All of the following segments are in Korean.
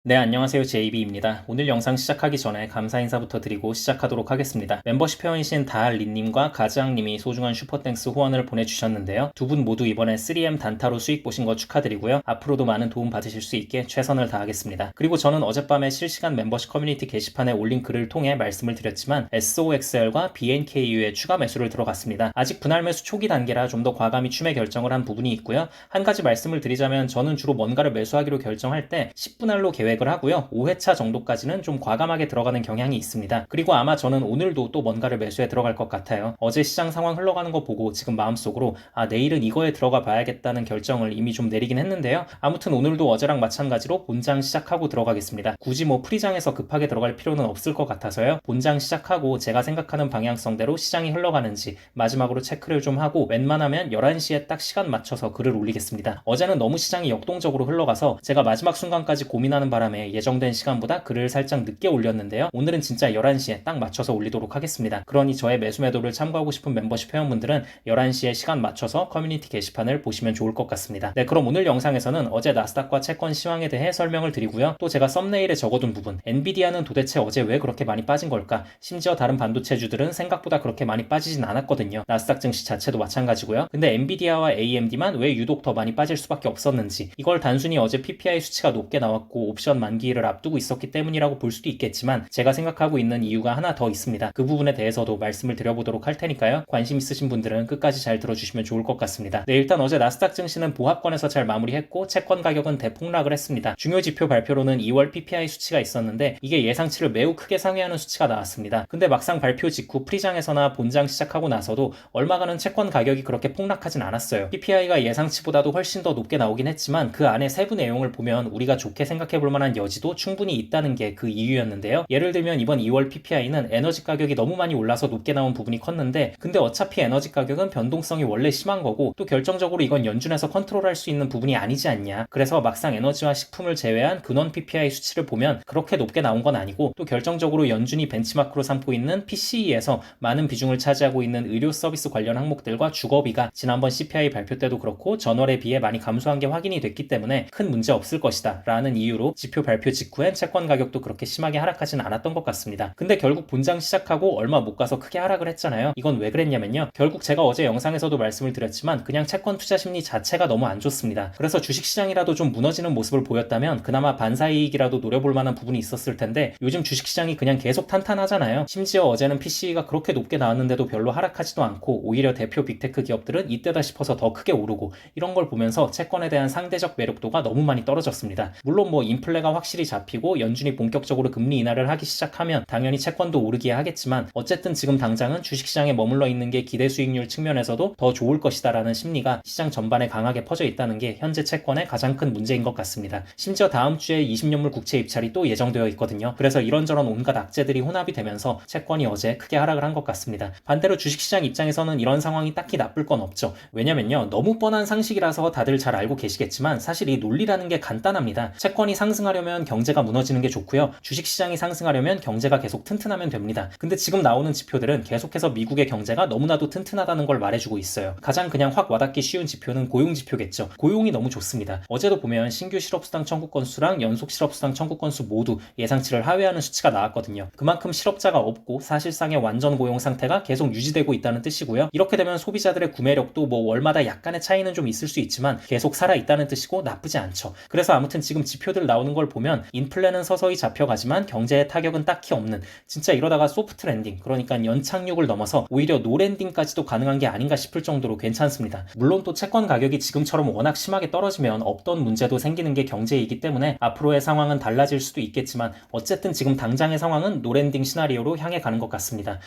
네, 안녕하세요. JB입니다. 오늘 영상 시작하기 전에 감사 인사부터 드리고 시작하도록 하겠습니다. 멤버십 회원이신 다알리님과 가즈앙님이 소중한 슈퍼땡스 후원을 보내주셨는데요. 두 분 모두 이번에 3M 단타로 수익 보신 거 축하드리고요. 앞으로도 많은 도움 받으실 수 있게 최선을 다하겠습니다. 그리고 저는 어젯밤에 실시간 멤버십 커뮤니티 게시판에 올린 글을 통해 말씀을 드렸지만 SOXL과 BNKU의 추가 매수를 들어갔습니다. 아직 분할 매수 초기 단계라 좀 더 과감히 추매 결정을 한 부분이 있고요. 한 가지 말씀을 드리자면 저는 주로 뭔가를 매수하기로 결정할 때 10분할로 계획을 하고요. 5회차 정도까지는 좀 과감하게 들어가는 경향이 있습니다. 그리고 아마 저는 오늘도 또 뭔가를 매수해 들어갈 것 같아요. 어제 시장 상황 흘러가는 거 보고 지금 마음속으로 내일은 이거에 들어가 봐야겠다는 결정을 이미 좀 내리긴 했는데요. 아무튼 오늘도 어제랑 마찬가지로 본장 시작하고 들어가겠습니다. 굳이 뭐 프리장에서 급하게 들어갈 필요는 없을 것 같아서요. 본장 시작하고 제가 생각하는 방향성대로 시장이 흘러가는지 마지막으로 체크를 좀 하고 웬만하면 11시에 딱 시간 맞춰서 글을 올리겠습니다. 어제는 너무 시장이 역동적으로 흘러가서 제가 마지막 순간까지 고민하는 바람에 예정된 시간보다 글을 살짝 늦게 올렸는데요. 오늘은 진짜 11시에 딱 맞춰서 올리도록 하겠습니다. 그러니 저의 매수 매도를 참고하고 싶은 멤버십 회원분들은 11시에 시간 맞춰서 커뮤니티 게시판을 보시면 좋을 것 같습니다. 네, 그럼 오늘 영상에서는 어제 나스닥과 채권 시황에 대해 설명을 드리고요. 또 제가 썸네일에 적어둔 부분, 엔비디아는 도대체 어제 왜 그렇게 많이 빠진 걸까? 심지어 다른 반도체주들은 생각보다 그렇게 많이 빠지진 않았거든요. 나스닥 증시 자체도 마찬가지고요. 근데 엔비디아와 AMD만 왜 유독 더 많이 빠질 수밖에 없었는지, 이걸 단순히 어제 PPI 수치가 높게 나왔고 옵션 만기일을 앞두고 있었기 때문이라고 볼 수도 있겠지만 제가 생각하고 있는 이유가 하나 더 있습니다. 그 부분에 대해서도 말씀을 드려보도록 할 테니까요. 관심 있으신 분들은 끝까지 잘 들어주시면 좋을 것 같습니다. 네, 일단 어제 나스닥 증시는 보합권에서 잘 마무리했고 채권 가격은 대폭락을 했습니다. 중요 지표 발표로는 2월 PPI 수치가 있었는데 이게 예상치를 매우 크게 상회하는 수치가 나왔습니다. 근데 막상 발표 직후 프리장에서나 본장 시작하고 나서도 얼마가는 채권 가격이 그렇게 폭락하진 않았어요. PPI가 예상치보다도 훨씬 더 높게 나오긴 했지만 그 안에 세부 내용을 보면 우리가 좋게 생각해 볼 만한 여지도 충분히 있다는 게 그 이유였는데요. 예를 들면 이번 2월 PPI는 에너지 가격이 너무 많이 올라서 높게 나온 부분이 컸는데 근데 어차피 에너지 가격은 변동성이 원래 심한 거고 또 결정적으로 이건 연준에서 컨트롤할 수 있는 부분이 아니지 않냐. 그래서 막상 에너지와 식품을 제외한 근원 PPI 수치를 보면 그렇게 높게 나온 건 아니고 또 결정적으로 연준이 벤치마크로 삼고 있는 PCE에서 많은 비중을 차지하고 있는 의료 서비스 관련 항목들과 주거비가 지난번 CPI 발표 때도 그렇고 전월에 비해 많이 감소한 게 확인이 됐기 때문에 큰 문제 없을 것이다 라는 이유로 지표 발표 직후엔 채권 가격도 그렇게 심하게 하락하진 않았던 것 같습니다. 근데 결국 본장 시작하고 얼마 못 가서 크게 하락을 했잖아요. 이건 왜 그랬냐면요. 결국 제가 어제 영상에서도 말씀을 드렸지만 그냥 채권 투자 심리 자체가 너무 안 좋습니다. 그래서 주식시장이라도 좀 무너지는 모습을 보였다면 그나마 반사이익이라도 노려볼 만한 부분이 있었을 텐데 요즘 주식시장이 그냥 계속 탄탄하잖아요. 심지어 어제는 PCE가 그렇게 높게 나왔는데도 별로 하락하지도 않고 오히려 대표 빅테크 기업들은 이때다 싶어서 더 크게 오르고 이런 걸 보면서 채권에 대한 상대적 매력도가 너무 많이 떨어졌습니다. 물론 뭐 인플레가 확실히 잡히고 연준이 본격적으로 금리 인하를 하기 시작하면 당연히 채권도 오르기야 하겠지만 어쨌든 지금 당장은 주식시장에 머물러 있는 게 기대 수익률 측면에서도 더 좋을 것이다 라는 심리가 시장 전반에 강하게 퍼져 있다는 게 현재 채권의 가장 큰 문제인 것 같습니다. 심지어 다음 주에 20년물 국채 입찰이 또 예정되어 있거든요. 그래서 이런저런 온갖 악재들이 혼합이 되면서 채권이 어제 크게 하락을 한 것 같습니다. 반대로 주식시장 입장에서는 이런 상황이 딱히 나쁠 건 없죠. 왜냐면요. 너무 뻔한 상식이라서 다들 잘 알고 계시겠지만 사실 이 논리라는 게 간단합니다. 채권이 상승하려면 경제가 무너지는 게 좋고요. 주식시장이 상승하려면 경제가 계속 튼튼하면 됩니다. 근데 지금 나오는 지표들은 계속해서 미국의 경제가 너무나도 튼튼하다는 걸 말해주고 있어요. 가장 그냥 확 와닿기 쉬운 지표는 고용 지표겠죠. 고용이 너무 좋습니다. 어제도 보면 신규 실업수당 청구 건수랑 연속 실업수당 청구 건수 모두 예상치를 하회하는 수치가 나왔거든요. 그만큼 실업자가 없고 사실상의 완전 고용 상태가 계속 유지되고 있다는 뜻이고요. 이렇게 되면 소비자들의 구매력도 뭐 월마다 약간의 차이는 좀 있을 수 있지만 계속 살아있다는 뜻이고 나쁘지 않죠. 그래서 아무튼 지금 지표들 나오는 걸 보면 인플레는 서서히 잡혀가지만 경제의 타격은 딱히 없는 진짜 이러다가 소프트 랜딩 그러니까 연착륙을 넘어서 오히려 노랜딩까지도 가능한 게 아닌가 싶을 정도로 괜찮습니다. 물론 또 채권 가격이 지금처럼 워낙 심하게 떨어지면 없던 문제도 생기는 게 경제이기 때문에 앞으로의 상황은 달라질 수도 있겠지만 어쨌든 지금 당장의 상황은 노랜딩 시나리오로 향해 가는 것 같습니다.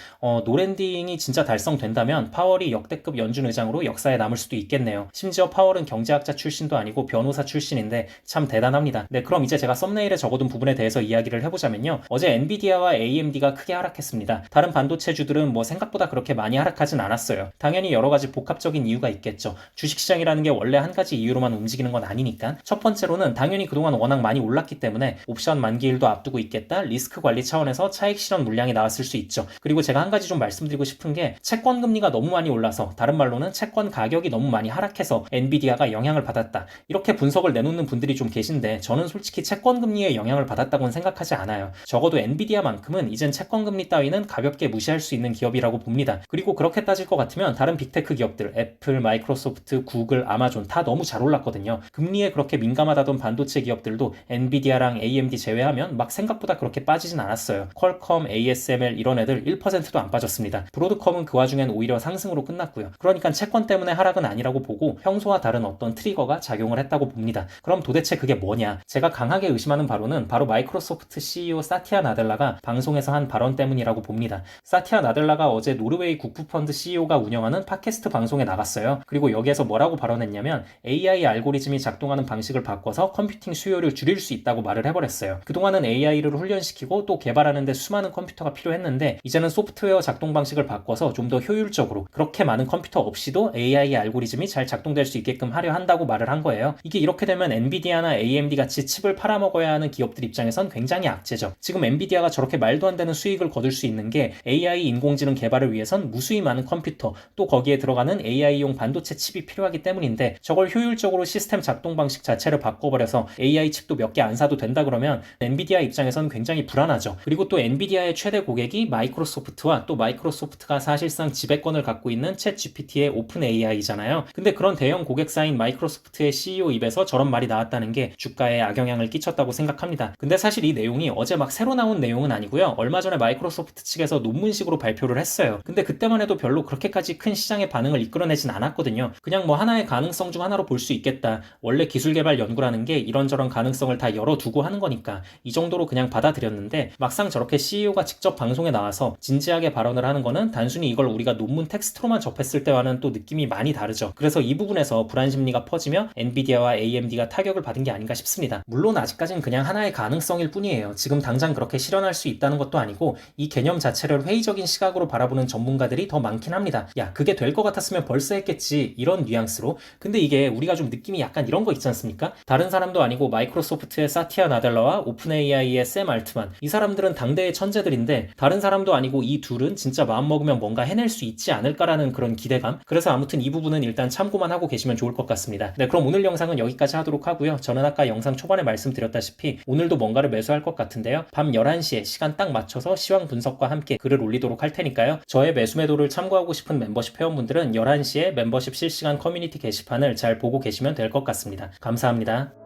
노랜딩이 진짜 달성된다면 파월이 역대급 연준 의장으로 역사에 남을 수도 있겠네요. 심지어 파월은 경제학자 출신도 아니고 변호사 출신인데 참 대단합니다. 네, 그럼 이제 제가 썸네일에 적어둔 부분에 대해서 이야기를 해보자면요. 어제 엔비디아와 AMD가 크게 하락했습니다. 다른 반도체주들은 뭐 생각보다 그렇게 많이 하락하진 않았어요. 당연히 여러 가지 복합적인 이유가 있겠죠. 주식시장이라는 게 원래 한 가지 이유로만 움직이는 건 아니니까. 첫 번째로는 당연히 그동안 워낙 많이 올랐기 때문에 옵션 만기일도 앞두고 있겠다. 리스크 관리 차원에서 차익 실현 물량이 나왔을 수 있죠. 그리고 제가 한 가지 좀 말씀드리고 싶은 게 채권 금리가 너무 많이 올라서 다른 말로는 채권 가격이 너무 많이 하락해서 엔비디아가 영향을 받았다. 이렇게 분석을 내놓는 분들이 좀 계신데 저는 솔직히 채권 금리에 영향을 받았다고는 생각하지 않아요. 적어도 엔비디아만큼은 이젠 채권 금리 따위는 가볍게 무시할 수 있는 기업이라고 봅니다. 그리고 그렇게 따질 것 같으면 다른 빅테크 기업들 애플, 마이크로소프트, 구글, 아마존 다 너무 잘 올랐거든요. 금리에 그렇게 민감하다던 반도체 기업들도 엔비디아랑 AMD 제외하면 막 생각보다 그렇게 빠지진 않았어요. 퀄컴, ASML 이런 애들 1%도 안 빠졌습니다. 브로드컴은 그 와중엔 오히려 상승으로 끝났고요. 그러니까 채권 때문에 하락은 아니라고 보고 평소와 다른 어떤 트리거가 작용을 했다고 봅니다. 그럼 도대체 그게 뭐냐? 제가 강하게 의심하는 바로는 바로 마이크로소프트 CEO 사티아 나델라가 방송에서 한 발언 때문이라고 봅니다. 사티아 나델라가 어제 노르웨이 국부펀드 CEO가 운영하는 팟캐스트 방송에 나갔어요. 그리고 여기에서 뭐라고 발언했냐면 AI 알고리즘이 작동하는 방식을 바꿔서 컴퓨팅 수요를 줄일 수 있다고 말을 해버렸어요. 그동안은 AI를 훈련시키고 또 개발하는데 수많은 컴퓨터가 필요했는데 이제는 소프트웨어 작동 방식을 바꿔서 좀 더 효율적으로 그렇게 많은 컴퓨터 없이도 AI 알고리즘이 잘 작동될 수 있게끔 하려 한다고 말을 한 거예요. 이게 이렇게 되면 엔비디아나 AMD 같이 칩을 팔아먹어야 하는 기업들 입장에선 굉장히 악재죠. 지금 엔비디아가 저렇게 말도 안 되는 수익을 거둘 수 있는 게 AI 인공지능 개발을 위해선 무수히 많은 컴퓨터 또 거기에 들어가는 AI용 반도체 칩이 필요하기 때문인데 저걸 효율적으로 시스템 작동 방식 자체를 바꿔버려서 AI 칩도 몇 개 안 사도 된다 그러면 엔비디아 입장에선 굉장히 불안하죠. 그리고 또 엔비디아의 최대 고객이 마이크로소프트와 또 마이크로소프트가 사실상 지배권을 갖고 있는 챗 GPT의 오픈 AI잖아요. 근데 그런 대형 고객사인 마이크로소프트의 CEO 입에서 저런 말이 나왔다는 게 주가에 악영향을 끼쳤다고 생각합니다. 근데 사실 이 내용이 어제 막 새로 나온 내용은 아니고요. 얼마 전에 마이크로소프트 측에서 논문식으로 발표를 했어요. 근데 그때만 해도 별로 그렇게까지 큰 시장의 반응을 이끌어내진 않았거든요. 그냥 뭐 하나의 가능성 중 하나로 볼 수 있겠다. 원래 기술 개발 연구라는 게 이런저런 가능성을 다 열어두고 하는 거니까 이 정도로 그냥 받아들였는데 막상 저렇게 CEO가 직접 방송에 나와서 진지하게 발언을 하는 거는 단순히 이걸 우리가 논문 텍스트로만 접했을 때와는 또 느낌이 많이 다르죠. 그래서 이 부분에서 불안 심리가 퍼지며 엔비디아와 AMD가 타격을 받은 게 아닌가 싶습니다. 물론 아직까진 그냥 하나의 가능성일 뿐이에요. 지금 당장 그렇게 실현할 수 있다는 것도 아니고 이 개념 자체를 회의적인 시각으로 바라보는 전문가들이 더 많긴 합니다. 야, 그게 될 것 같았으면 벌써 했겠지 이런 뉘앙스로. 근데 이게 우리가 좀 느낌이 약간 이런 거 있지 않습니까? 다른 사람도 아니고 마이크로소프트의 사티아 나델라와 오픈 AI의 샘 알트만 이 사람들은 당대의 천재들인데 다른 사람도 아니고 이 둘은 진짜 마음먹으면 뭔가 해낼 수 있지 않을까라는 그런 기대감. 그래서 아무튼 이 부분은 일단 참고만 하고 계시면 좋을 것 같습니다. 네, 그럼 오늘 영상은 여기까지 하도록 하고요. 저는 아까 영상 초반에 말씀드렸다시피 오늘도 뭔가를 매수할 것 같은데요. 밤 11시에 시간 딱 맞춰서 시황 분석과 함께 글을 올리도록 할 테니까요. 저의 매수 매도를 참고하고 싶은 멤버십 회원분들은 11시에 멤버십 실시간 커뮤니티 게시판을 잘 보고 계시면 될 것 같습니다. 감사합니다.